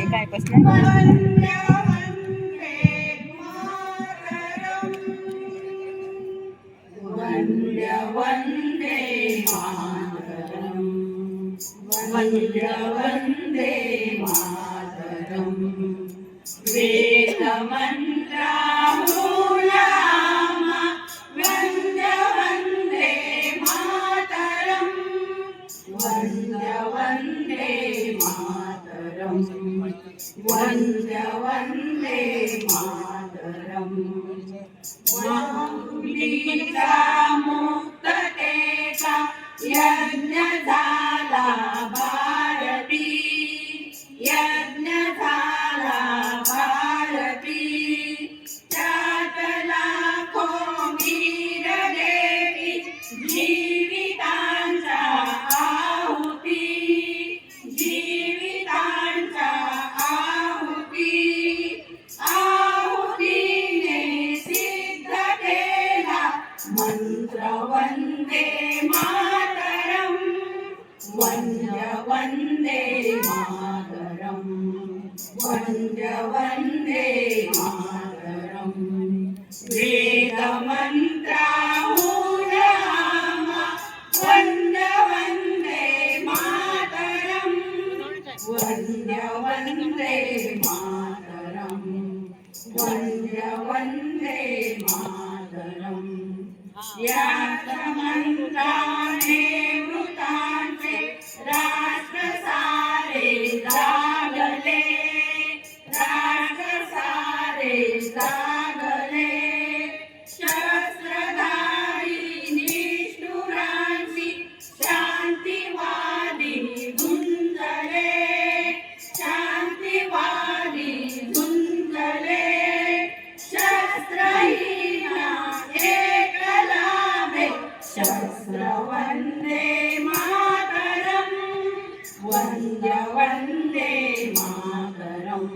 काय बसलं वंदे वंदे मातरम वंदे वंदे मातरम वेद मंत्रामूलामा वंदे वंदे मातरम वंदे वंदे मातरम वंदे वंदे मातरम माऊलीचा मुक्ततेचा यज्ञ झाला भारती यज्ञ झाला भारती त्यात लाखो वीर देवी जीवितांचा आहुती जीवितांचा आहुती मंत्र वंदे मातरम वंदे वंदे मातरम वंदे वंदे मातरम वेद मंत्रामूलामा वंदे वंदे मातरम वंदे वंदे मातरम वंदे वंदे मातरम याच मंत्राने मृतांचे राष्ट्र सारे जागले राष्ट्र सारे जागले शस्त्रधारी निष्ठुरांची शांतिवादी झुंजले शांतिवादी झुंजले शस्त्रहीना शस्त्र वंदे मातरम वंदे वंदे मातरम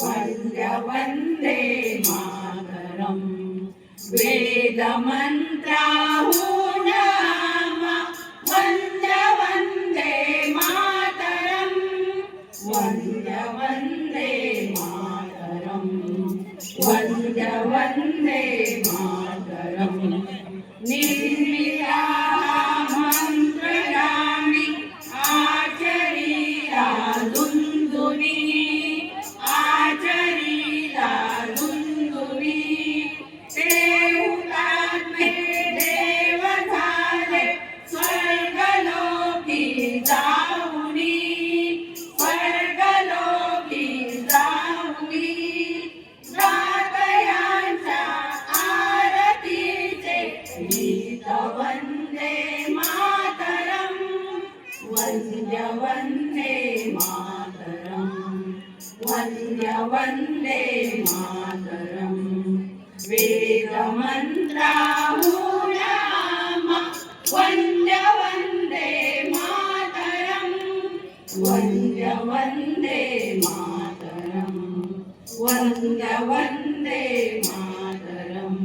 वंदे वंदे मातरम वेद मंत्राहूनामा वंदे वंदे मातरम वंदे वंदे मातरम वंदे वंदे मातरम निर्मिला मंत्रयामी आचरीला दुंदुनी आचरीला दुंदुनी ते हुतात्मे देव झाले स्वर्गलोकी जाऊनी स्वर्गलोकी जाऊनी रातयांच्या आरतीचे गीत वंदे मातरम वंदे वंदे मातरम वंदे वंदे मातरम वेद मंत्राहूनामा वंदे वंदे मातरम वंदे वंदे मातरम वंदे वंदे मातरम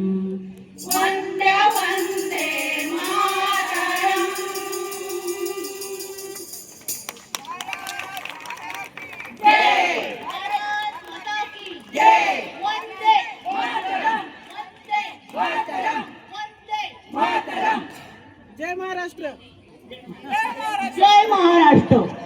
वंदे वंदे मातरम जय भारत माता की जय वंदे मातरम वंदे मातरम वंदे मातरम जय महाराष्ट्र जय महाराष्ट्र